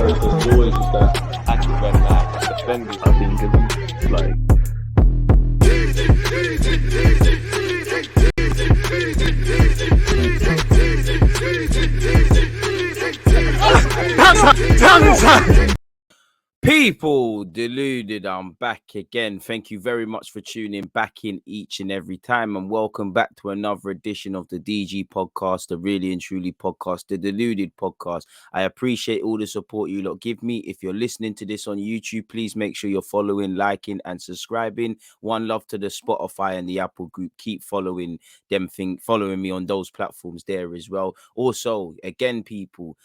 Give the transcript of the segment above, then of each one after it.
because he always just starts attacking when defenders. I think it's like. People deluded, I'm back again. Thank you very much for tuning back in each and every time, and welcome back to another edition of the DG podcast, the Really and Truly podcast, the Deluded podcast. I appreciate all the support you lot give me. If you're listening to this on YouTube, please make sure you're following, liking, and subscribing. One love to the Spotify and the Apple group. Keep following them, following me on those platforms there as well. Also, again, people,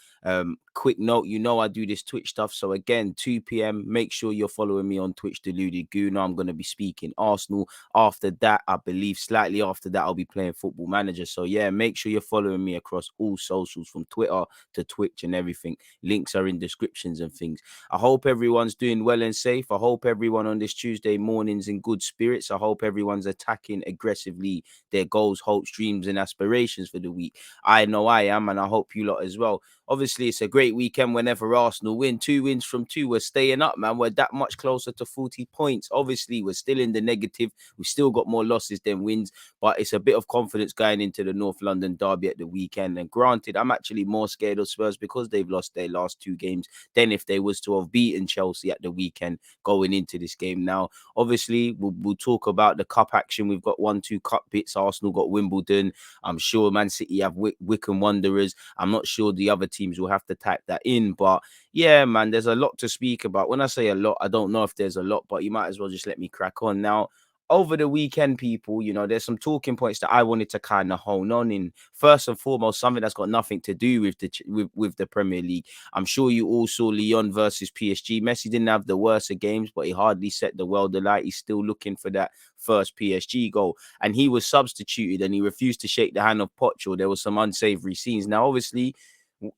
quick note, you know I do this Twitch stuff, so again, 2 p.m, make sure you're following me on Twitch, Deluded Gooner. I'm going to be speaking Arsenal. After that, I believe slightly after that, I'll be playing Football Manager. So yeah, make sure you're following me across all socials, from Twitter to Twitch and everything. Links are in descriptions and things. I hope everyone's doing well and safe. I hope everyone on this Tuesday morning's in good spirits. I hope everyone's attacking aggressively their goals, hopes, dreams, and aspirations for the week. I know I am, and I hope you lot as well. Obviously, it's a great weekend whenever Arsenal win. 2 wins from 2. We're staying up, man. We're that much closer to 40 points. Obviously, we're still in the negative. We've still got more losses than wins, but it's a bit of confidence going into the North London derby at the weekend. And granted, I'm actually more scared of Spurs because they've lost their last 2 games than if they was to have beaten Chelsea at the weekend going into this game. Now, obviously, we'll talk about the cup action. We've got 1-2 cup bits. Arsenal got Wimbledon. I'm sure Man City have Wycombe Wanderers. I'm not sure the other teams will have to type that in, but yeah, man, there's a lot to speak about. When I say a lot, I don't know if there's a lot, but you might as well just let me crack on. Now, over the weekend, people, you know, there's some talking points that I wanted to kind of hone on in. First and foremost, something that's got nothing to do with the Premier League. I'm sure you all saw Lyon versus PSG. Messi didn't have the worst of games, but he hardly set the world alight. He's still looking for that first PSG goal, and he was substituted, and he refused to shake the hand of Pocho. There was some unsavory scenes. Now, obviously,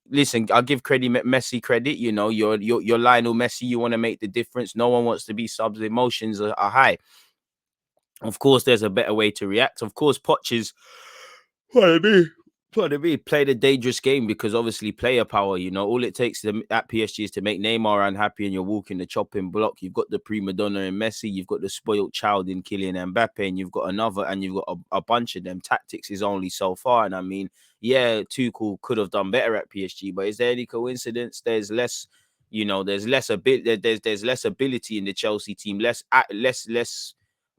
listen, I'll give Messi credit. You know, you're Lionel Messi. You want to make the difference. No one wants to be subs. Emotions are high. Of course, there's a better way to react. Of course, Poch is played a dangerous game because obviously player power, you know, all it takes at PSG is to make Neymar unhappy and you're walking the chopping block. You've got the prima donna in Messi, you've got the spoiled child in Kylian Mbappe, and you've got a bunch of them. Tactics is only so far. And I mean, yeah, Tuchel could have done better at PSG, but is there any coincidence? There's less, you know, there's less ability in the Chelsea team, less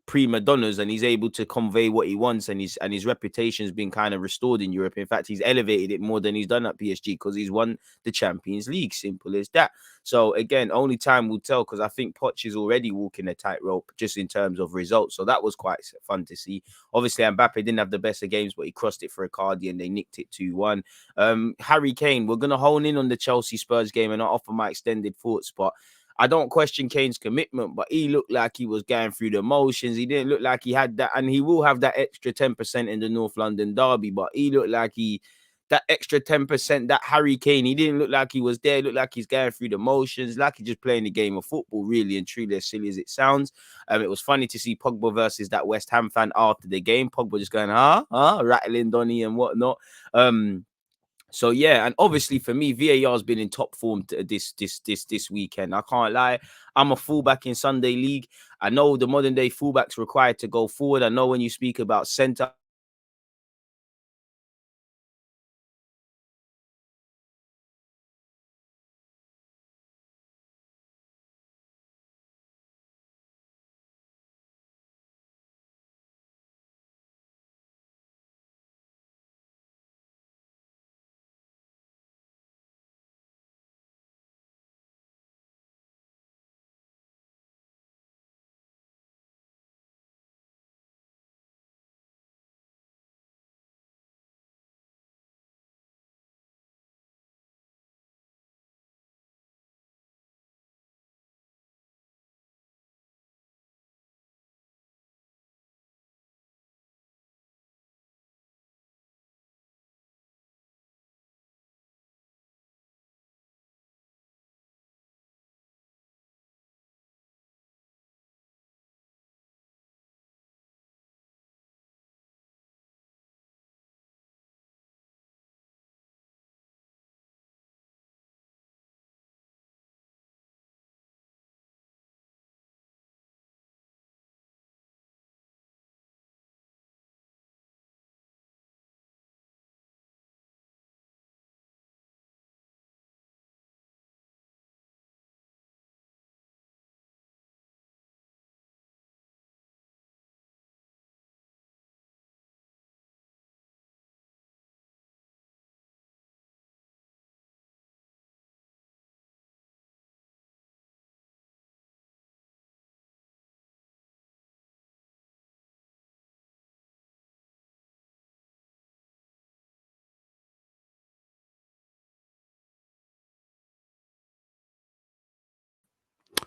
prima donnas, and he's able to convey what he wants, and his reputation has been kind of restored in Europe. In fact, he's elevated it more than he's done at PSG because he's won the Champions League. Simple as that. So again, only time will tell, because I think Poch is already walking a tightrope just in terms of results. So that was quite fun to see. Obviously, Mbappe didn't have the best of games, but he crossed it for Icardi and they nicked it 2-1. Harry Kane, we're going to hone in on the Chelsea Spurs game and I'll offer my extended thoughts, but I don't question Kane's commitment, but he looked like he was going through the motions. He didn't look like he had that, and he will have that extra 10% in the North London derby, but he looked like that extra 10%, that Harry Kane, he didn't look like he was there. He looked like he's going through the motions, like he's just playing the game of football, really and truly, as silly as it sounds. It was funny to see Pogba versus that West Ham fan after the game. Pogba just going, rattling Donny and whatnot. So yeah, and obviously for me, VAR has been in top form this weekend. I can't lie. I'm a fullback in Sunday League. I know the modern day fullbacks required to go forward. I know when you speak about centre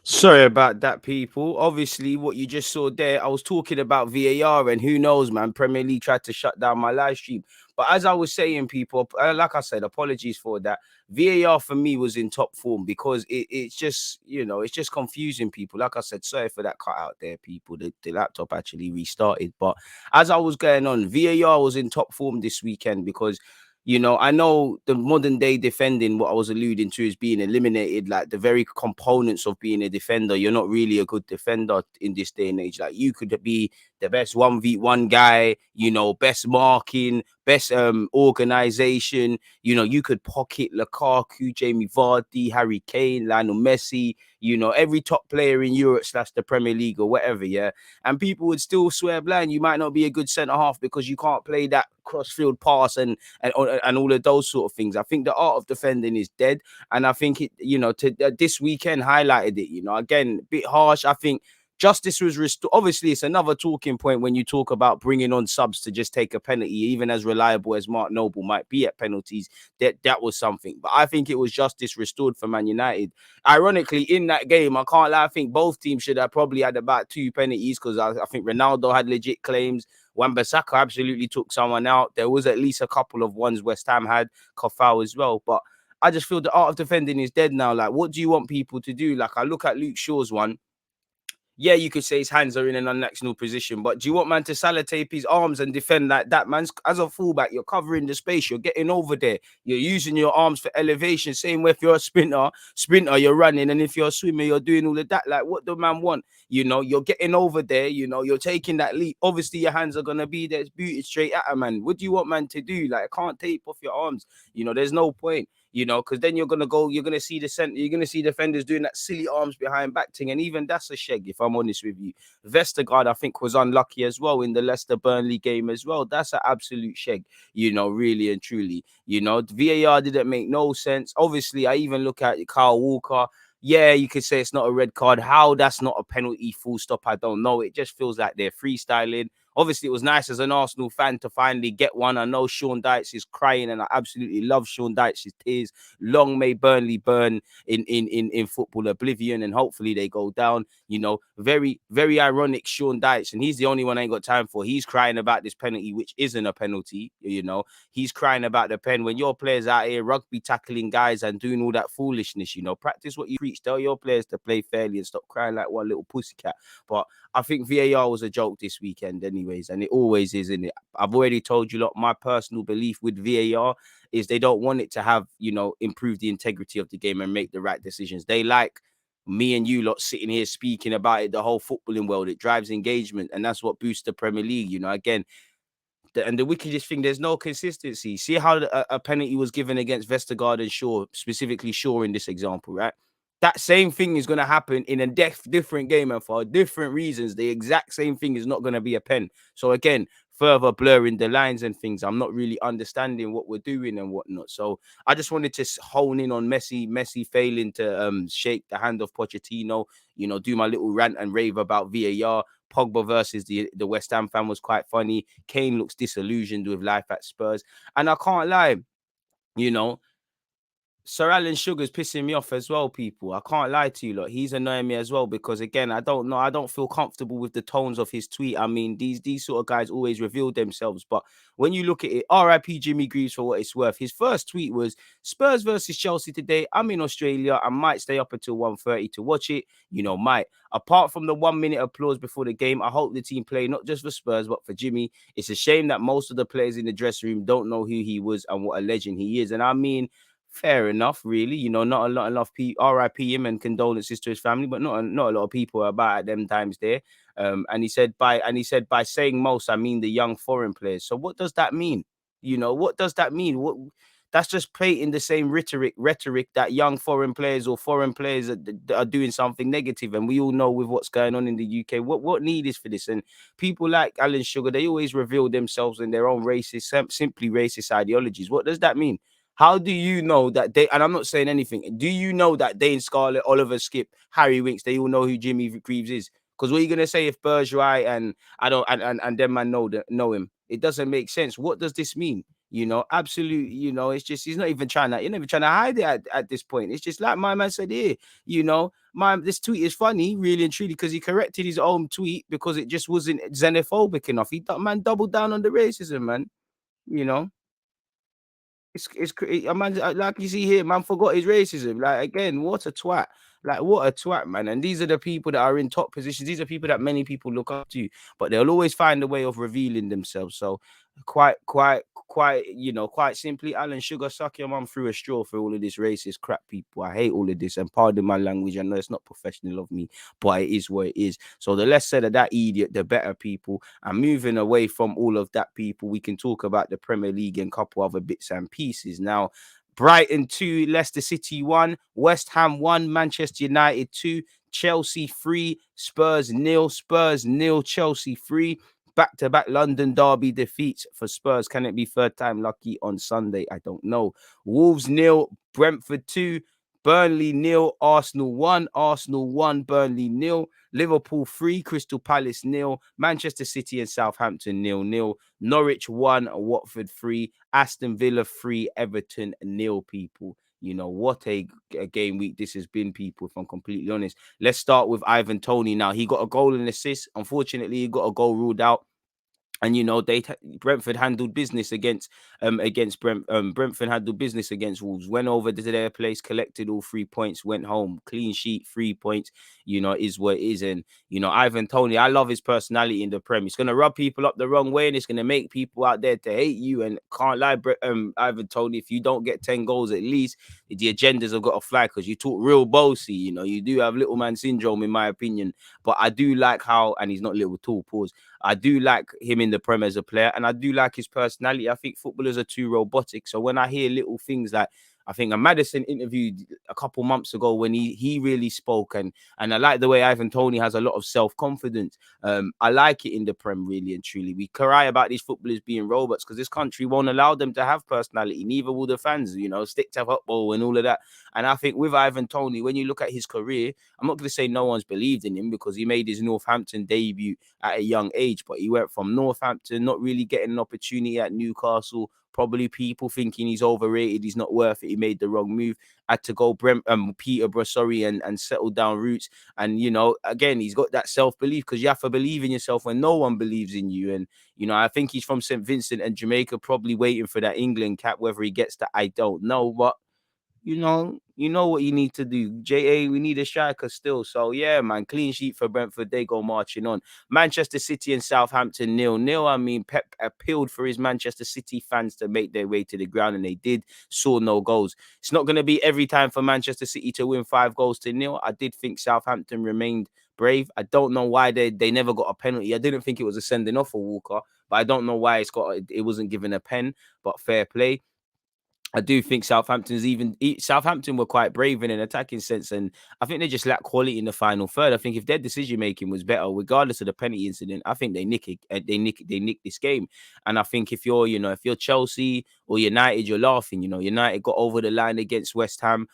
Sorry about that, people. Obviously, what you just saw there, I was talking about VAR, and who knows, man, Premier League tried to shut down my live stream. But as I was saying, people, like I said, apologies for that. VAR for me was in top form because it's just, it's just confusing people. Like I said, sorry for that cut out there, people. The laptop actually restarted. But as I was going on, VAR was in top form this weekend because I know the modern day defending, what I was alluding to, is being eliminated. Like the very components of being a defender, you're not really a good defender in this day and age. Like you could be the best 1v1 guy, best marking, best organization. You could pocket Lukaku, Jamie Vardy, Harry Kane, Lionel Messi, every top player in Europe / the Premier League or whatever, yeah. And people would still swear blind you might not be a good centre half because you can't play that cross-field pass and all of those sort of things. I think the art of defending is dead, and I think it, this weekend highlighted it. Again, a bit harsh. I think justice was restored. Obviously, it's another talking point when you talk about bringing on subs to just take a penalty, even as reliable as Mark Noble might be at penalties. That was something, but I think it was justice restored for Man United. Ironically, in that game, I can't lie, I think both teams should have probably had about 2 penalties because I think Ronaldo had legit claims. Wan-Bissaka absolutely took someone out. There was at least a couple of ones West Ham had, Kofau as well. But I just feel the art of defending is dead now. Like, what do you want people to do? Like, I look at Luke Shaw's one. Yeah, you could say his hands are in an unnatural position, but do you want man to tape his arms and defend like that, man? As a fullback, you're covering the space, you're getting over there, you're using your arms for elevation. Same way if you're a sprinter, you're running, and if you're a swimmer, you're doing all of that. Like, what do man want? You're getting over there, you're taking that leap. Obviously, your hands are gonna be there, it's booted straight at a man. What do you want man to do? Like, I can't tape off your arms. There's no point. Because then you're gonna see the center, you're gonna see defenders doing that silly arms behind back thing, and even that's a sheg, if I'm honest with you. Vestergaard, I think, was unlucky as well in the Leicester Burnley game as well. That's an absolute sheg, really and truly. VAR didn't make no sense. Obviously, I even look at Kyle Walker. Yeah, you could say it's not a red card. How that's not a penalty, full stop, I don't know. It just feels like they're freestyling. Obviously, it was nice as an Arsenal fan to finally get one. I know Sean Dyche is crying, and I absolutely love Sean Dyche's tears. Long may Burnley burn in football oblivion, and hopefully they go down. Very, very ironic, Sean Dyche, and he's the only one I ain't got time for. He's crying about this penalty, which isn't a penalty. He's crying about the pen when your players out here rugby tackling guys and doing all that foolishness. Practice what you preach. Tell your players to play fairly and stop crying like one little pussycat. But I think VAR was a joke this weekend anyways, and it always is, isn't it? I've already told you, my personal belief with VAR is they don't want it to have, improve the integrity of the game and make the right decisions. They like me and you lot sitting here speaking about it, the whole footballing world. It drives engagement, and that's what boosts the Premier League. Again, and the wickedest thing, there's no consistency. See how a penalty was given against Vestergaard and Shaw, specifically Shaw in this example, right? That same thing is going to happen in a different game, and for different reasons. The exact same thing is not going to be a pen. So again, further blurring the lines and things. I'm not really understanding what we're doing and whatnot. So I just wanted to hone in on Messi failing to shake the hand of Pochettino. Do my little rant and rave about VAR. Pogba versus the West Ham fan was quite funny. Kane looks disillusioned with life at Spurs, and I can't lie, you know. Sir Alan Sugar's pissing me off as well, people. I can't lie to you, lot. He's annoying me as well because, again, I don't know. I don't feel comfortable with the tones of his tweet. I mean, these sort of guys always reveal themselves. But when you look at it, RIP Jimmy Greaves for what it's worth. His first tweet was Spurs versus Chelsea today. I'm in Australia. I might stay up until 1:30 to watch it. Might. Apart from the 1 minute applause before the game, I hope the team play not just for Spurs, but for Jimmy. It's a shame that most of the players in the dressing room don't know who he was and what a legend he is. And I mean, fair enough, really. Not a lot enough RIP him and condolences to his family, but not a lot of people are about at them times there. And he said by saying most, I mean the young foreign players. So what does that mean? What does that mean? What That's just painting the same rhetoric that young foreign players or foreign players that are doing something negative. And we all know with what's going on in the UK, what need is for this. And people like Alan Sugar, they always reveal themselves in their own simply racist ideologies. What does that mean? How do you know that they, and I'm not saying anything, do you know that Dane Scarlett, Oliver Skip, Harry Winks, they all know who Jimmy Greaves is? Because what are you going to say if Bourgeois and I don't, and them man know him? It doesn't make sense. What does this mean? You know, absolute. You know, it's just he's not even trying to. You're not even trying to hide it at this point. It's just like my man said here. You know, this tweet is funny, really and truly, because he corrected his own tweet because it just wasn't xenophobic enough. Man doubled down on the racism, man. You know. A man, like you see here, man forgot his racism. Like again, what a twat! Like what a twat, man. And these are the people that are in top positions. These are people that many people look up to, but they'll always find a way of revealing themselves. So quite, you know, quite simply, Alan Sugar, suck your mum through a straw for all of this racist crap, people. I hate all of this, and pardon my language. I know it's not professional of me, but it is what it is. So the less said of that idiot, the better, people. And moving away from all of that, people, we can talk about the Premier League and a couple other bits and pieces. Now, Brighton 2, Leicester City 1, West Ham 1, Manchester United 2, Chelsea 3, Spurs 0, Chelsea 3. Back-to-back London derby defeats for Spurs. Can it be third time lucky on Sunday? I don't know. Wolves 0, Brentford 2, Burnley 0, Arsenal 1, Burnley 0, Liverpool 3, Crystal Palace 0, Manchester City and Southampton 0-0, Norwich 1, Watford 3, Aston Villa 3, Everton 0, people. You know, what a game week this has been, people, if I'm completely honest. Let's start with Ivan Toney now. He got a goal and assist. Unfortunately, he got a goal ruled out. And you know, Brentford handled business against Brentford handled business against Wolves. Went over to their place, collected all 3 points, went home, clean sheet, 3 points. You know, is what it is. And you know, Ivan Toney, I love his personality in the Prem. He's gonna rub people up the wrong way, and it's gonna make people out there to hate you. And can't lie, Ivan Toney, if you don't get 10 goals at least, the agendas have got to fly because you talk real bossy. You know, you do have little man syndrome, in my opinion. But I do like how, and he's not little tall, pause. I do like him in the Prem as a player, and I do like his personality. I think footballers are too robotic. So when I hear little things like, I think a Madison interviewed a couple months ago when he really spoke, and I like the way Ivan Toney has a lot of self-confidence. I like it in the Prem, really and truly. We cry about these footballers being robots because this country won't allow them to have personality. Neither will the fans, you know, stick to football and all of that. And I think with Ivan Toney, when you look at his career, I'm not going to say no one's believed in him because he made his Northampton debut at a young age, but he went from Northampton, not really getting an opportunity at Newcastle. Probably people thinking he's overrated, he's not worth it. He made the wrong move. Had to go Peterborough, and settle down roots. And you know, again, he's got that self-belief because you have to believe in yourself when no one believes in you. And you know, I think he's from St. Vincent and Jamaica, probably waiting for that England cap. Whether he gets that, I don't know, but you know what you need to do. JA, we need a striker still. So yeah, man, clean sheet for Brentford. They go marching on. Manchester City and Southampton 0-0. I mean, Pep appealed for his Manchester City fans to make their way to the ground, and they did. Saw no goals. It's not going to be every time for Manchester City to win 5-0. I did think Southampton remained brave. I don't know why they never got a penalty. I didn't think it was a sending off for Walker, but I don't know why it wasn't given a pen. But fair play. I do think Southampton were quite brave in an attacking sense, and I think they just lack quality in the final third. I think if their decision making was better, regardless of the penalty incident, I think they nick this game. And I think if you're Chelsea or United, you're laughing. You know, United got over the line against West Ham.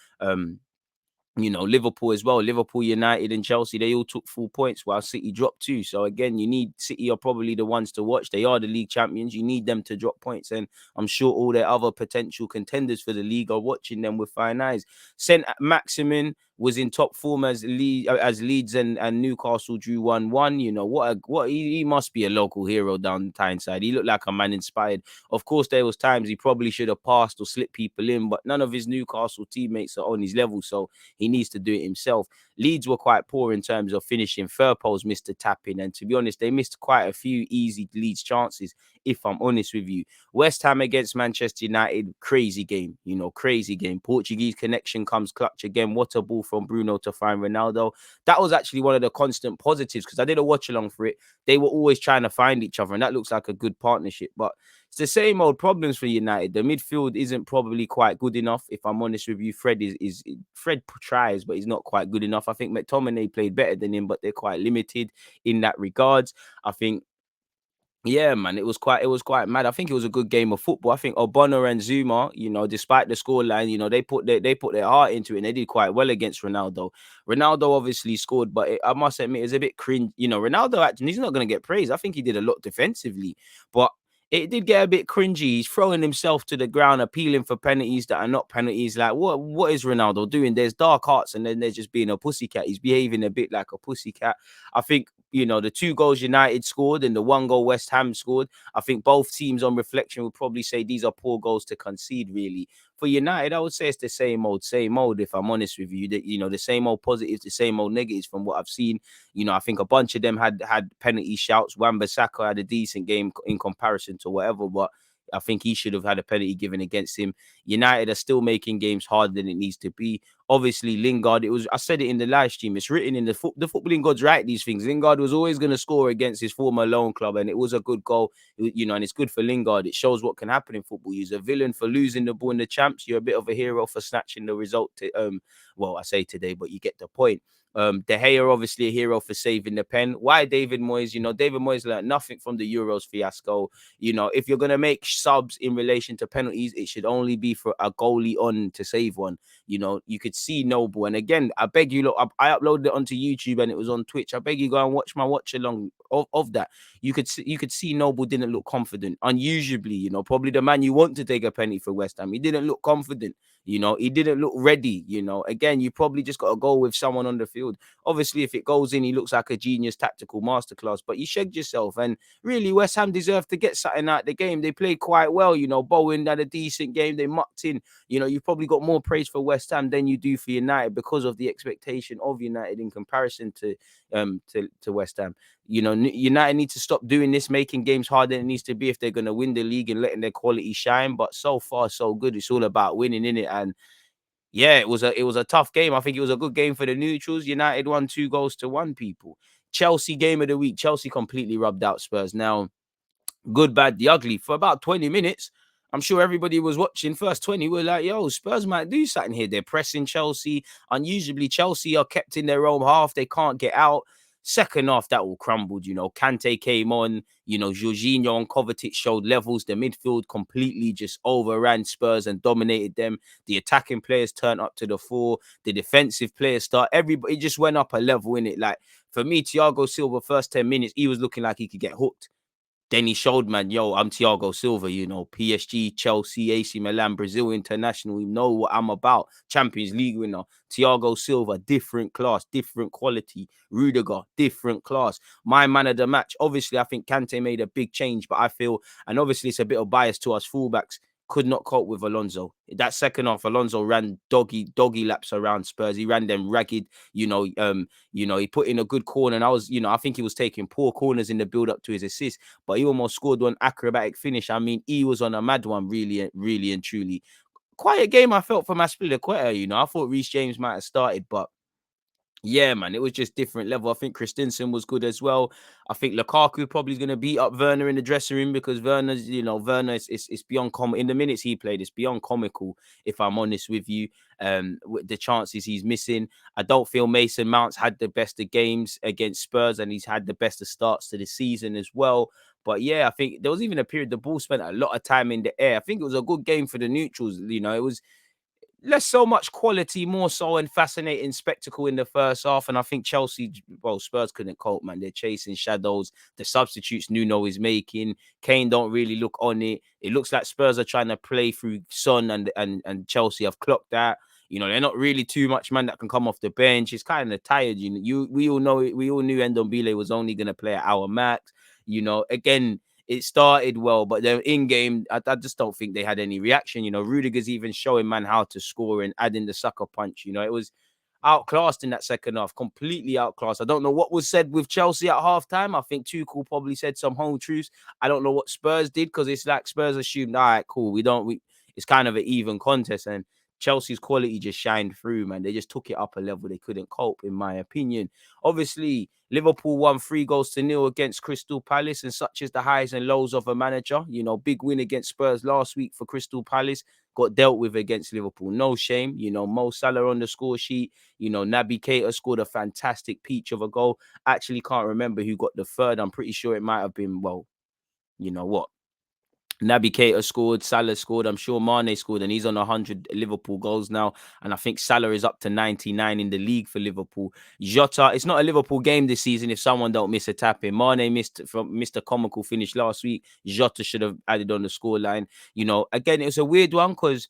You know, Liverpool as well. Liverpool, United, and Chelsea, they all took full points while City dropped 2. So again, you need City are probably the ones to watch. They are the league champions. You need them to drop points, and I'm sure all their other potential contenders for the league are watching them with fine eyes. Saint Maximin was in top form as Leeds and Newcastle drew 1-1. You know what he must be a local hero down the Tyneside. He looked like a man inspired. Of course, there was times he probably should have passed or slipped people in, but none of his Newcastle teammates are on his level, so he needs to do it himself. Leeds were quite poor in terms of finishing. Firpo's missed a tap in, and to be honest, they missed quite a few easy Leeds chances, if I'm honest with you. West Ham against Manchester United, crazy game, crazy game. Portuguese connection comes clutch again. What a ball from Bruno to find Ronaldo. That was actually one of the constant positives because I did a watch along for it. They were always trying to find each other, and that looks like a good partnership. But it's the same old problems for United. The midfield isn't probably quite good enough. If I'm honest with you, Fred tries, but he's not quite good enough. I think McTominay played better than him, but they're quite limited in that regards. I think, yeah, man, it was quite mad. I think it was a good game of football. I think Obona and Zuma, despite the scoreline, they put their heart into it and they did quite well against Ronaldo. Ronaldo obviously scored, but I must admit it's a bit cringe. Ronaldo actually, he's not going to get praised. I think he did a lot defensively, but it did get a bit cringy. He's throwing himself to the ground, appealing for penalties that are not penalties. Like, what is Ronaldo doing? There's dark arts, and then they're just being a pussycat. He's behaving a bit like a pussycat. I think, the 2 goals United scored and the 1 goal West Ham scored, I think both teams on reflection would probably say these are poor goals to concede, really. For United, I would say it's the same old, if I'm honest with you. That, the same old positives, the same old negatives from what I've seen. I think a bunch of them had penalty shouts. Wan-Bissaka had a decent game in comparison to whatever, but I think he should have had a penalty given against him. United are still making games harder than it needs to be. Obviously, Lingard, I said it in the live stream, it's written in the footballing gods write these things. Lingard was always going to score against his former loan club, and it was a good goal, and it's good for Lingard. It shows what can happen in football. You're a villain for losing the ball in the champs. You're a bit of a hero for snatching the result. Well, I say today, but you get the point. De Gea, obviously a hero for saving the pen. Why David Moyes? David Moyes learned nothing from the Euros fiasco. If you're going to make subs in relation to penalties, it should only be for a goalie on to save one. You could see Noble. And again, I beg you, look, I uploaded it onto YouTube and it was on Twitch. I beg you, go and watch my watch along of that. You could see Noble didn't look confident. Unusually, probably the man you want to take a penalty for West Ham. He didn't look confident. He didn't look ready. Again, you probably just got to go with someone on the field. Obviously, if it goes in, he looks like a genius tactical masterclass, but you shagged yourself. And really, West Ham deserved to get something out of the game. They played quite well. Bowen had a decent game. They mucked in. You've probably got more praise for West Ham than you do for United because of the expectation of United in comparison to West Ham. United need to stop doing this, making games harder than it needs to be if they're going to win the league and letting their quality shine. But so far, so good. It's all about winning, innit? And yeah, it was a tough game. I think it was a good game for the neutrals. United won 2-1, people. Chelsea game of the week. Chelsea completely rubbed out Spurs. Now, good, bad, the ugly. For about 20 minutes, I'm sure everybody was watching. First 20 were like, yo, Spurs might do something here. They're pressing Chelsea. Unusually, Chelsea are kept in their own half. They can't get out. Second half, that all crumbled. Kante came on. Jorginho and Kovacic showed levels. The midfield completely just overran Spurs and dominated them. The attacking players turned up to the fore. The defensive players everybody just went up a level in it. Like, for me, Thiago Silva, first 10 minutes, he was looking like he could get hooked. Then he showed, man, yo, I'm Thiago Silva, PSG, Chelsea, AC Milan, Brazil international. You know what I'm about. Champions League winner. Thiago Silva, different class, different quality. Rudiger, different class. My man of the match. Obviously, I think Kante made a big change, but I feel, and obviously it's a bit of bias to us fullbacks, could not cope with Alonso. That second half, Alonso ran doggy laps around Spurs. He ran them ragged, he put in a good corner, and I think he was taking poor corners in the build-up to his assist, but he almost scored one acrobatic finish. I mean, he was on a mad one, really, really and truly. Quiet game I felt from Aspilicueta, I thought Reece James might have started, but yeah, man, it was just different level. I think Christensen was good as well. I think Lukaku probably going to beat up Werner in the dressing room because Werner is beyond in the minutes he played, it's beyond comical, if I'm honest with you. With the chances he's missing, I don't feel Mason Mount's had the best of games against Spurs, and he's had the best of starts to the season as well. But yeah, I think there was even a period the ball spent a lot of time in the air. I think it was a good game for the neutrals. It was less so much quality, more so and fascinating spectacle in the first half. And I think Spurs couldn't cope, man. They're chasing shadows. The substitutes Nuno is making. Kane don't really look on it. It looks like Spurs are trying to play through Son, and Chelsea have clocked that. They're not really too much man that can come off the bench. It's kind of tired. We all know it. We all knew Ndombele was only going to play at our max. Again, it started well, but then in game, I just don't think they had any reaction. Rudiger's even showing man how to score and adding the sucker punch. It was outclassed in that second half, completely outclassed. I don't know what was said with Chelsea at halftime. I think Tuchel probably said some home truths. I don't know what Spurs did because it's like Spurs assumed, all right, cool, it's kind of an even contest, and Chelsea's quality just shined through, man. They just took it up a level they couldn't cope, in my opinion. Obviously, Liverpool won 3-0 against Crystal Palace, and such is the highs and lows of a manager. Big win against Spurs last week for Crystal Palace, got dealt with against Liverpool. No shame. Mo Salah on the score sheet. Naby Keita scored a fantastic peach of a goal. Actually can't remember who got the third. I'm pretty sure it might have been, well, you know what? Naby Keita scored, Salah scored, I'm sure Mane scored, and he's on 100 Liverpool goals now. And I think Salah is up to 99 in the league for Liverpool. Jota, it's not a Liverpool game this season if someone don't miss a tap in. Mane missed a comical finish last week. Jota should have added on the scoreline. You know, again, it's a weird one because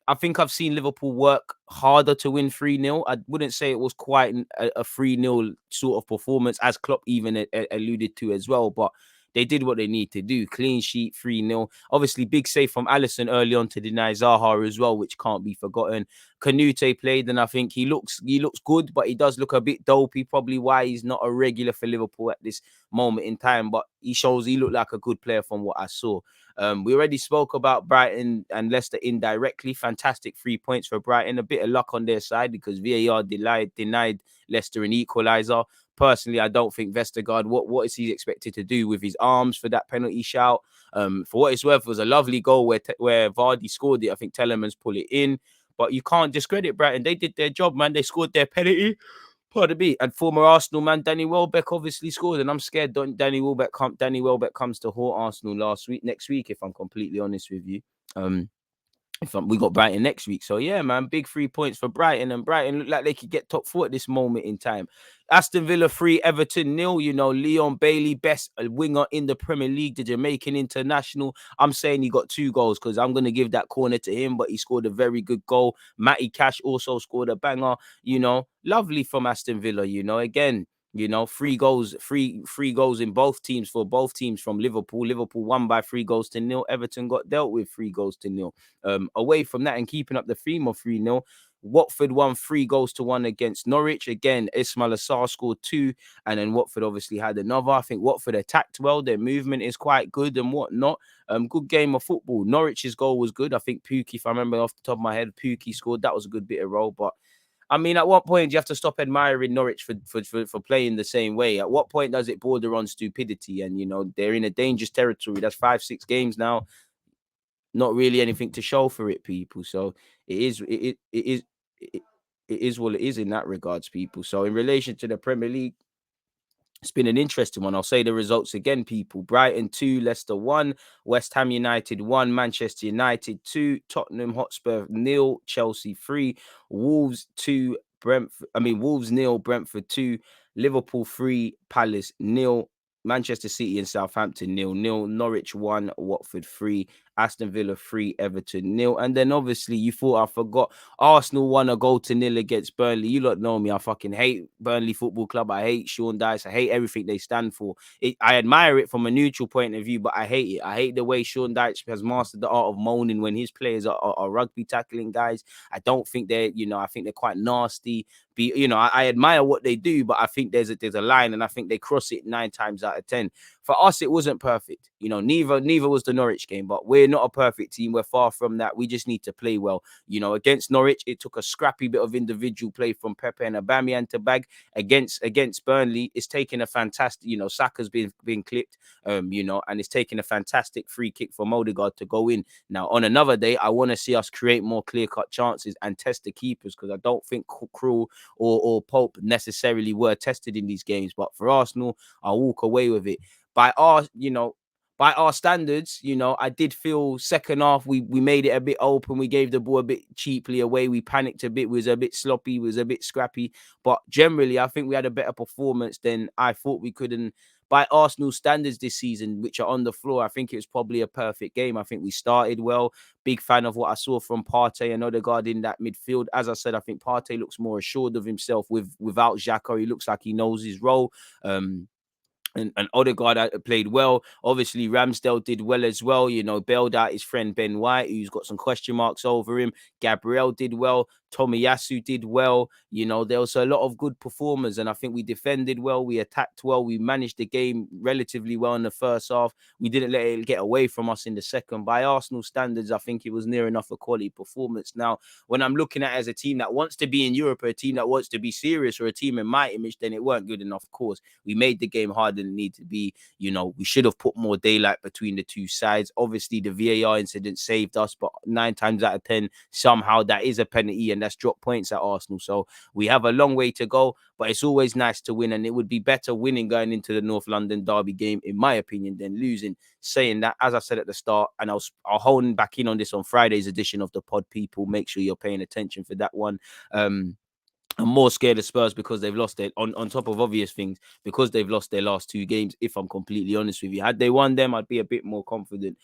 I think I've seen Liverpool work harder to win 3-0. I wouldn't say it was quite a 3-0 sort of performance, as Klopp even alluded to as well, but they did what they need to do. Clean sheet, 3-0. Obviously, big save from Alisson early on to deny Zaha as well, which can't be forgotten. Canute played, and I think he looks good, but he does look a bit dopey. Probably why he's not a regular for Liverpool at this moment in time. But he looked like a good player from what I saw. We already spoke about Brighton and Leicester indirectly. Fantastic 3 points for Brighton. A bit of luck on their side because VAR denied Leicester an equaliser. Personally, I don't think Vestergaard, what is he expected to do with his arms for that penalty shout? For what it's worth, it was a lovely goal where Vardy scored it. I think Telemans pulled it in. But you can't discredit Brighton. They did their job, man. They scored their penalty. Pardon me. And former Arsenal man Danny Welbeck obviously scored. And I'm scared Danny Welbeck comes to haunt Arsenal next week, if I'm completely honest with you. We got Brighton next week. So, yeah, man, big 3 points for Brighton. And Brighton look like they could get top 4 at this moment in time. Aston Villa 3, Everton 0. You know, Leon Bailey, best winger in the Premier League, the Jamaican international. I'm saying he got 2 goals because I'm going to give that corner to him, but he scored a very good goal. Matty Cash also scored a banger. You know, lovely from Aston Villa, you know, again. You know, 3 goals in both teams from Liverpool. Liverpool won by 3-0. Everton got dealt with 3-0. Away from that and keeping up the theme of 3-0, Watford won 3-1 against Norwich. Again, Ismail Assar scored 2, and then Watford obviously had another. I think Watford attacked well. Their movement is quite good and whatnot. Good game of football. Norwich's goal was good. I think Pukki, if I remember off the top of my head, Pukki scored. That was a good bit of role, but I mean, at what point do you have to stop admiring Norwich for playing the same way? At what point does it border on stupidity? And, you know, they're in a dangerous territory. That's 5-6 games now. Not really anything to show for it, people. So it is what it is in that regards, people. So in relation to the Premier League, it's been an interesting one. I'll say the results again, people. Brighton 2, Leicester 1, West Ham United 1, Manchester United 2, Tottenham Hotspur 0, Chelsea 3, Wolves 2, Wolves 0, Brentford 2, Liverpool 3, Palace 0, Manchester City and Southampton 0-0, Norwich 1, Watford 3, Aston Villa 3, Everton 0. And then obviously you thought I forgot, Arsenal won a 0-0 against Burnley. You lot know me. I fucking hate Burnley Football Club. I hate Sean Dyche. I hate everything they stand for. I admire it from a neutral point of view, but I hate it. I hate the way Sean Dyche has mastered the art of moaning when his players are rugby tackling guys. I don't think they're, you know, I think they're quite nasty. I admire what they do, but I think there's a line, and I think they cross it 9 times out of 10. For us, it wasn't perfect. You know, neither was the Norwich game, but we're not a perfect team. We're far from that. We just need to play well. You know, against Norwich, it took a scrappy bit of individual play from Pepe and Aubameyang to bag. Against Burnley, it's taken a fantastic, you know, Saka's been clipped, and it's taken a fantastic free kick from Odegaard to go in. Now, on another day, I want to see us create more clear-cut chances and test the keepers, because I don't think Krul or Pope necessarily were tested in these games. But for Arsenal, I'll walk away with it. By our standards, you know, I did feel second half we made it a bit open. We gave the ball a bit cheaply away. We panicked a bit. We was a bit sloppy. We was a bit scrappy. But generally, I think we had a better performance than I thought we could. And by Arsenal standards this season, which are on the floor, I think it was probably a perfect game. I think we started well. Big fan of what I saw from Partey and Odegaard in that midfield. As I said, I think Partey looks more assured of himself without Xhaka. He looks like he knows his role. And Odegaard played well. Obviously, Ramsdale did well as well. You know, bailed out his friend Ben White, who's got some question marks over him. Gabriel did well. Tomiyasu did well. You know, there was a lot of good performers, and I think we defended well. We attacked well. We managed the game relatively well in the first half. We didn't let it get away from us in the second. By Arsenal standards, I think it was near enough a quality performance. Now, when I'm looking at it as a team that wants to be in Europe, or a team that wants to be serious, or a team in my image, then it weren't good enough, of course. We made the game harder than it needed to be. You know, we should have put more daylight between the two sides. Obviously, the VAR incident saved us, but 9 times out of 10, somehow that is a penalty, weekend that's dropped points at Arsenal. So we have a long way to go, but it's always nice to win, and it would be better winning going into the North London derby game, in my opinion, than losing. Saying that, as I said at the start, and I'll hone back in on this on Friday's edition of the pod, people. Make sure you're paying attention for that one. I'm more scared of Spurs because they've lost it on top of obvious things, because they've lost their last two games. If I'm completely honest with you, had they won them, I'd be a bit more confident.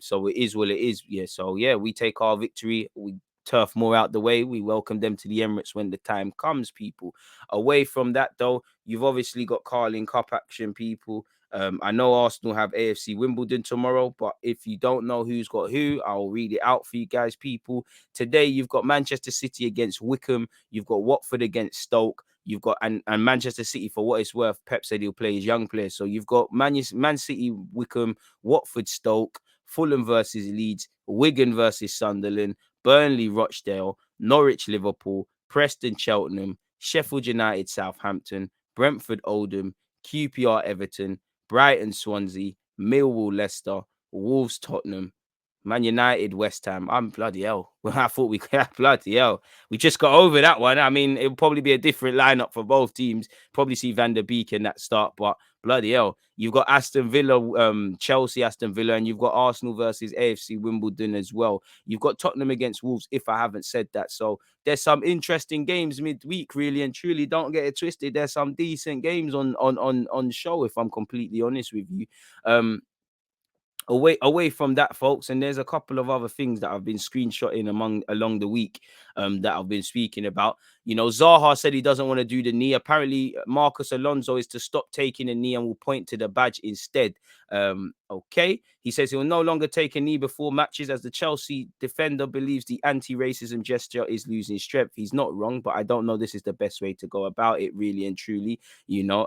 So it is what it is. Yeah. So yeah, we take our victory. We turf more out the way. We welcome them to the Emirates when the time comes, people. Away from that, though, you've obviously got Carling Cup action, people. I know Arsenal have AFC Wimbledon tomorrow, but if you don't know who's got who, I'll read it out for you guys, people. Today, you've got Manchester City against Wickham. You've got Watford against Stoke. You've got and Manchester City, for what it's worth, Pep said he'll play his young players. So you've got Man City, Wickham, Watford, Stoke, Fulham versus Leeds, Wigan versus Sunderland, Burnley, Rochdale, Norwich, Liverpool, Preston, Cheltenham, Sheffield United, Southampton, Brentford, Oldham, QPR, Everton, Brighton, Swansea, Millwall, Leicester, Wolves, Tottenham, Man United, West Ham. I'm bloody hell. Well, I thought we bloody hell. We just got over that one. I mean, it'll probably be a different lineup for both teams. Probably see Van der Beek in that start, but bloody hell. You've got Aston Villa, Chelsea, Aston Villa, and you've got Arsenal versus AFC Wimbledon as well. You've got Tottenham against Wolves, if I haven't said that. So there's some interesting games midweek, really and truly. Don't get it twisted. There's some decent games on show, if I'm completely honest with you. Away from that, folks, and there's a couple of other things that I've been screenshotting along the week that I've been speaking about. You know, Zaha said he doesn't want to do the knee. Apparently, Marcus Alonso is to stop taking a knee and will point to the badge instead. Okay. He says he will no longer take a knee before matches, as the Chelsea defender believes the anti-racism gesture is losing strength. He's not wrong, but I don't know this is the best way to go about it, really and truly. You know,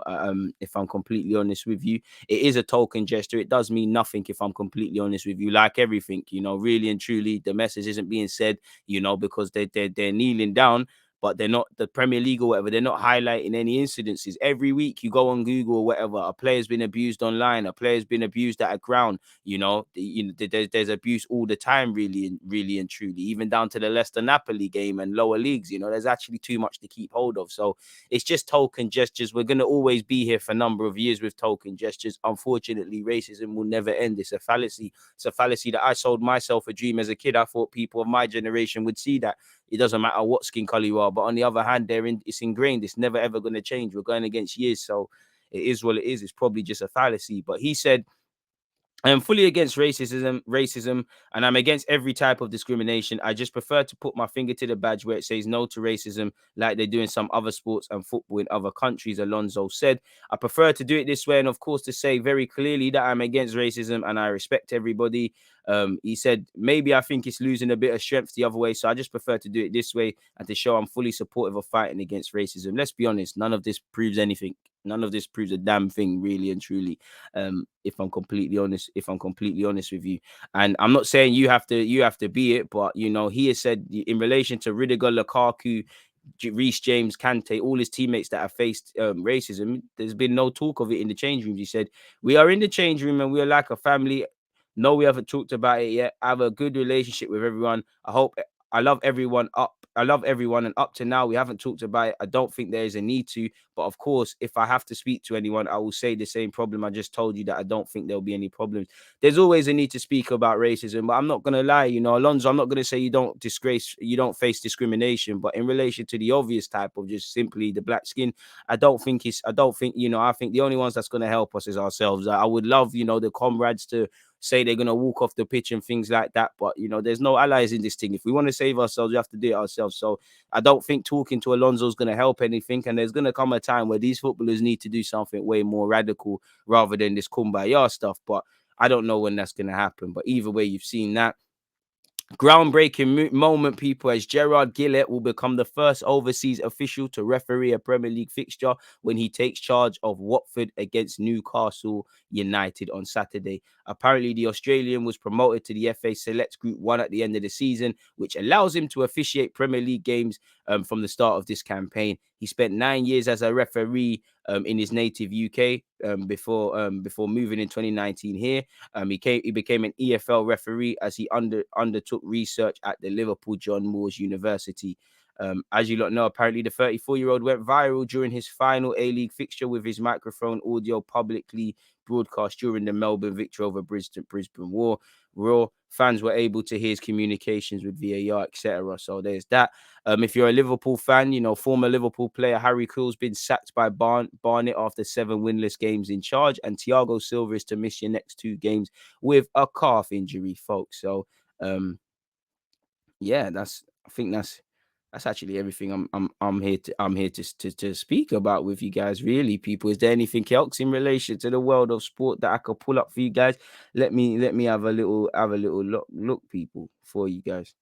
if I'm completely honest with you, it is a token gesture. It does mean nothing, if I'm completely honest with you. Like everything, you know, really and truly, the message isn't being said, you know, because they're kneeling down, but they're not, the Premier League or whatever, they're not highlighting any incidences. Every week you go on Google or whatever, a player's been abused online, a player's been abused at a ground, you know, there's abuse all the time, really and truly, even down to the Leicester Napoli game and lower leagues. You know, there's actually too much to keep hold of. So it's just token gestures. We're going to always be here for a number of years with token gestures. Unfortunately, racism will never end. It's a fallacy. It's a fallacy that I sold myself a dream as a kid. I thought people of my generation would see that it doesn't matter what skin color you are. But on the other hand, it's ingrained. It's never, ever going to change. We're going against years. So it is what it is. It's probably just a fallacy. But he said, I am fully against racism, and I'm against every type of discrimination. I just prefer to put my finger to the badge where it says no to racism, like they do in some other sports and football in other countries, Alonso said. I prefer to do it this way, and of course to say very clearly that I'm against racism and I respect everybody. He said, maybe I think it's losing a bit of strength the other way, so I just prefer to do it this way and to show I'm fully supportive of fighting against racism. Let's be honest, none of this proves anything. None of this proves a damn thing, really and truly. If I'm completely honest with you. And I'm not saying you have to be it, but you know, he has said in relation to Rudiger, Lukaku, Reece James, Kante, all his teammates that have faced racism, there's been no talk of it in the change rooms. He said, we are in the change room and we are like a family. No, we haven't talked about it yet. I have a good relationship with everyone. I love everyone, and up to now we haven't talked about it. I don't think there is a need to, but of course, if I have to speak to anyone, I will say the same problem I just told you, that I don't think there'll be any problems. There's always a need to speak about racism, but I'm not gonna lie, you know, Alonso, I'm not gonna say you don't face discrimination, but in relation to the obvious type of just simply the black skin, I don't think, you know, I think the only ones that's gonna help us is ourselves. I would love, you know, the comrades to say they're going to walk off the pitch and things like that. But, you know, there's no allies in this thing. If we want to save ourselves, we have to do it ourselves. So I don't think talking to Alonso is going to help anything. And there's going to come a time where these footballers need to do something way more radical rather than this kumbaya stuff. But I don't know when that's going to happen. But either way, you've seen that. Groundbreaking moment, people, as Gerard Gillett will become the first overseas official to referee a Premier League fixture when he takes charge of Watford against Newcastle United on Saturday. Apparently, the Australian was promoted to the FA Select Group 1 at the end of the season, which allows him to officiate Premier League games from the start of this campaign. He spent 9 years as a referee in his native UK before moving in 2019 here. He became an EFL referee as he undertook research at the Liverpool John Moores University. As you lot know, apparently the 34-year-old went viral during his final A-League fixture with his microphone audio publicly broadcast during the Melbourne victory over Brisbane War. Raw fans were able to hear his communications with VAR, etc. So there's that. If you're a Liverpool fan, you know, former Liverpool player Harry Kewell's been sacked by Barnet after 7 winless games in charge, and Thiago Silva is to miss your next 2 games with a calf injury, folks. So, yeah, I think that's actually everything I'm here to speak about with you guys. Really, people, is there anything else in relation to the world of sport that I could pull up for you guys? Let me have a little look, people, for you guys.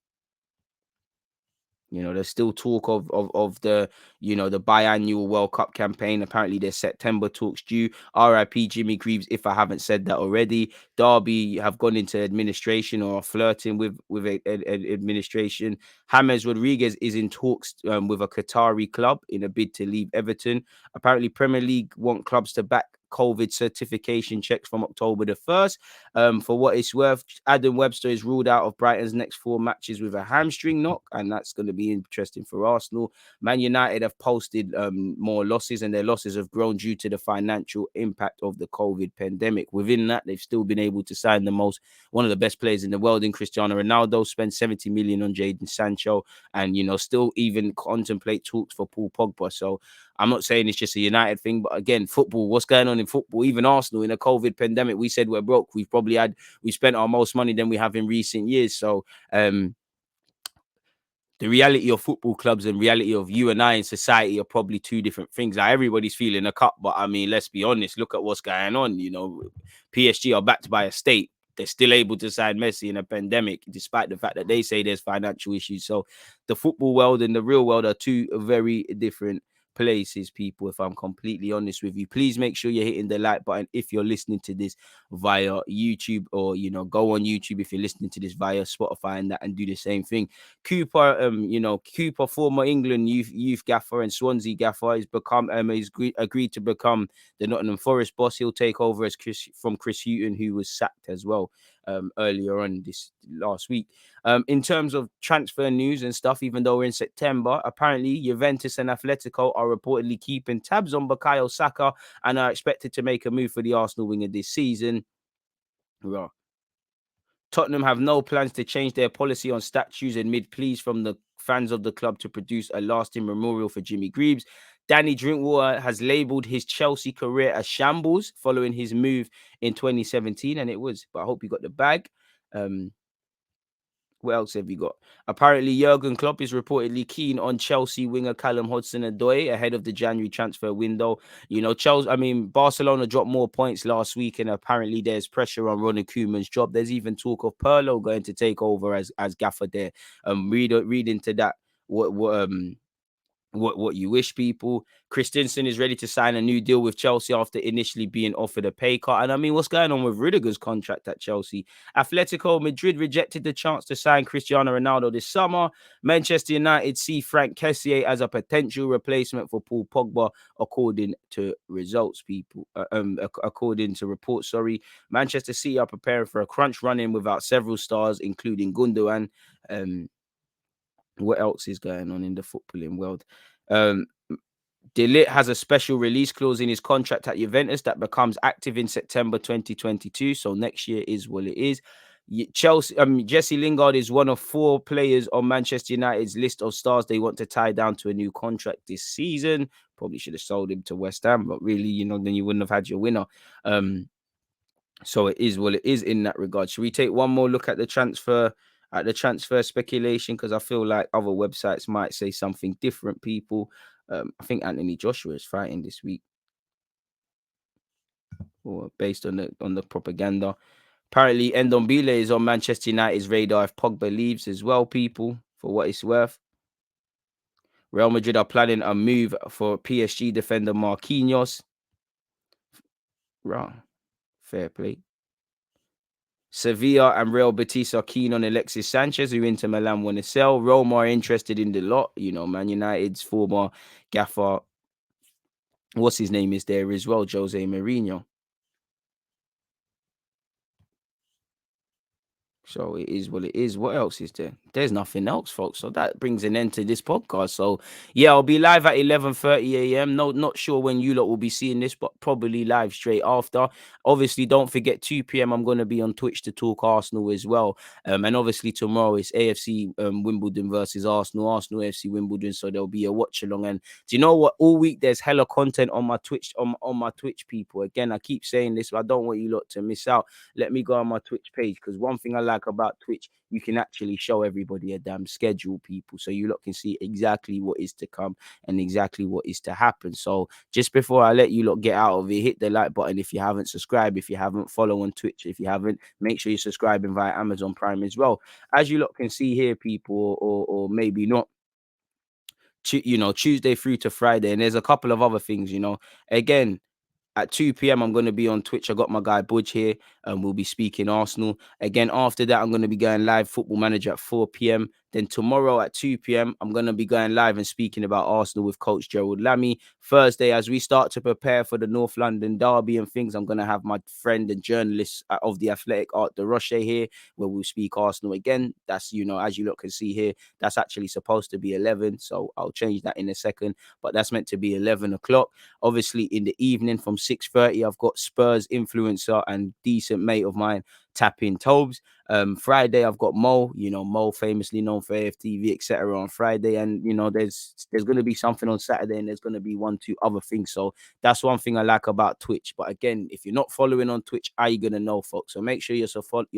You know, there's still talk of the, you know, the biannual World Cup campaign. Apparently, there's September talks due. RIP Jimmy Greaves, if I haven't said that already. Derby have gone into administration or are flirting with administration. James Rodriguez is in talks with a Qatari club in a bid to leave Everton. Apparently, Premier League want clubs to back COVID certification checks from October the 1st. For what it's worth, Adam Webster is ruled out of Brighton's next 4 matches with a hamstring knock, and that's going to be interesting for Arsenal. Man United have posted more losses, and their losses have grown due to the financial impact of the COVID pandemic. Within that, they've still been able to sign one of the best players in the world in Cristiano Ronaldo, spend 70 million on Jadon Sancho, and, you know, still even contemplate talks for Paul Pogba. So I'm not saying it's just a United thing, but again, football, what's going on in football? Even Arsenal in a COVID pandemic, we said we're broke. We spent our most money than we have in recent years. So the reality of football clubs and reality of you and I in society are probably 2 different things. Like, everybody's feeling a cup, but I mean, let's be honest, look at what's going on. You know, PSG are backed by a state. They're still able to sign Messi in a pandemic, despite the fact that they say there's financial issues. So the football world and the real world are 2 very different places, people. If I'm completely honest with you, please make sure you're hitting the like button if you're listening to this via YouTube, or, you know, go on YouTube if you're listening to this via Spotify and do the same thing. Cooper, former England youth gaffer and Swansea gaffer, has agreed to become the Nottingham Forest boss. He'll take over from Chris Hughton, who was sacked as well earlier on this last week. In terms of transfer news and stuff, even though we're in September, apparently Juventus and Atletico are reportedly keeping tabs on Bukayo Saka and are expected to make a move for the Arsenal winger this season. Right. Tottenham have no plans to change their policy on statues amid pleas from the fans of the club to produce a lasting memorial for Jimmy Greaves. Danny Drinkwater has labelled his Chelsea career a shambles following his move in 2017, and it was. But I hope he got the bag. What else have you got? Apparently, Jurgen Klopp is reportedly keen on Chelsea winger Callum Hudson-Odoi ahead of the January transfer window. You know, Barcelona dropped more points last week, and apparently there's pressure on Ronald Koeman's job. There's even talk of Pirlo going to take over as gaffer there. Read into that. What you wish, people. Christensen is ready to sign a new deal with Chelsea after initially being offered a pay cut. And I mean, what's going on with Rudiger's contract at Chelsea? Atletico Madrid rejected the chance to sign Cristiano Ronaldo this summer. Manchester United see Frank Kessié as a potential replacement for Paul Pogba, according to according to reports. Manchester City are preparing for a crunch run-in without several stars, including Gundogan. What else is going on in the footballing world? De Ligt has a special release clause in his contract at Juventus that becomes active in September 2022. So next year is what it is. Jesse Lingard is one of 4 players on Manchester United's list of stars they want to tie down to a new contract this season. Probably should have sold him to West Ham, but really, you know, then you wouldn't have had your winner. So it is what it is in that regard. Should we take one more look at the transfer speculation? Because I feel like other websites might say something different, people. I think Anthony Joshua is fighting this week, or based on the propaganda. Apparently, Ndombele is on Manchester United's radar if Pogba leaves as well, people, for what it's worth. Real Madrid are planning a move for PSG defender Marquinhos. Right. Fair play. Sevilla and Real Betis are keen on Alexis Sanchez, who Inter Milan want to sell. Roma are interested in the lot. You know, Man United's former gaffer, what's his name, is there as well, Jose Mourinho. So it is what it is. What else is there? There's nothing else, folks. So that brings an end to this podcast. So yeah, I'll be live at 11:30 a.m. No, not sure when you lot will be seeing this, but probably live straight after. Obviously, don't forget 2 p.m. I'm going to be on Twitch to talk Arsenal as well. And obviously tomorrow is AFC Wimbledon versus Arsenal AFC Wimbledon. So there'll be a watch along. And do you know what? All week there's hella content on my Twitch on my Twitch, people. Again, I keep saying this, but I don't want you lot to miss out. Let me go on my Twitch page, because one thing I like about Twitch, you can actually show everybody a damn schedule, people, so you lot can see exactly what is to come and exactly what is to happen. So just before I let you lot get out of it, hit the like button if you haven't subscribed, if you haven't followed on Twitch, if you haven't, make sure you're subscribing via Amazon Prime as well. As you lot can see here, people, or maybe not, Tuesday through to Friday, and there's a couple of other things, again. At 2 p.m., I'm going to be on Twitch. I got my guy Budge here, and we'll be speaking Arsenal. Again, after that, I'm going to be going live Football Manager at 4 p.m. Then tomorrow at 2 p.m., I'm going to be going live and speaking about Arsenal with Coach Gerald Lammy. Thursday, as we start to prepare for the North London derby and things, I'm going to have my friend and journalist of The Athletic, Art De Roche, here, where we'll speak Arsenal again. That's, as you lot can see here, that's actually supposed to be 11, so I'll change that in a second, but that's meant to be 11 o'clock. Obviously, in the evening from 6:30, I've got Spurs influencer and decent mate of mine, Tapping Tobes. Friday, I've got Mo, Mo famously known for AFTV, etc. on Friday. And, there's going to be something on Saturday, and there's going to be 1-2 other things. So that's one thing I like about Twitch. But again, if you're not following on Twitch, how are you going to know, folks? So make sure you're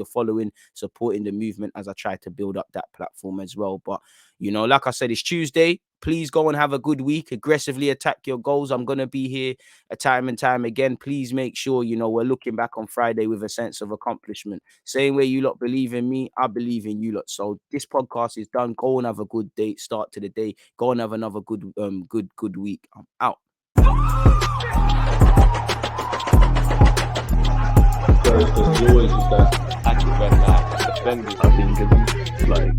following, supporting the movement as I try to build up that platform as well. But, like I said, it's Tuesday. Please go and have a good week. Aggressively attack your goals. I'm going to be here time and time again. Please make sure, we're looking back on Friday with a sense of accomplishment. Same way you lot believe in me, I believe in you lot. So this podcast is done. Go and have a good day, start to the day. Go and have another good week. I'm out. There's always just that active defending. I think it's like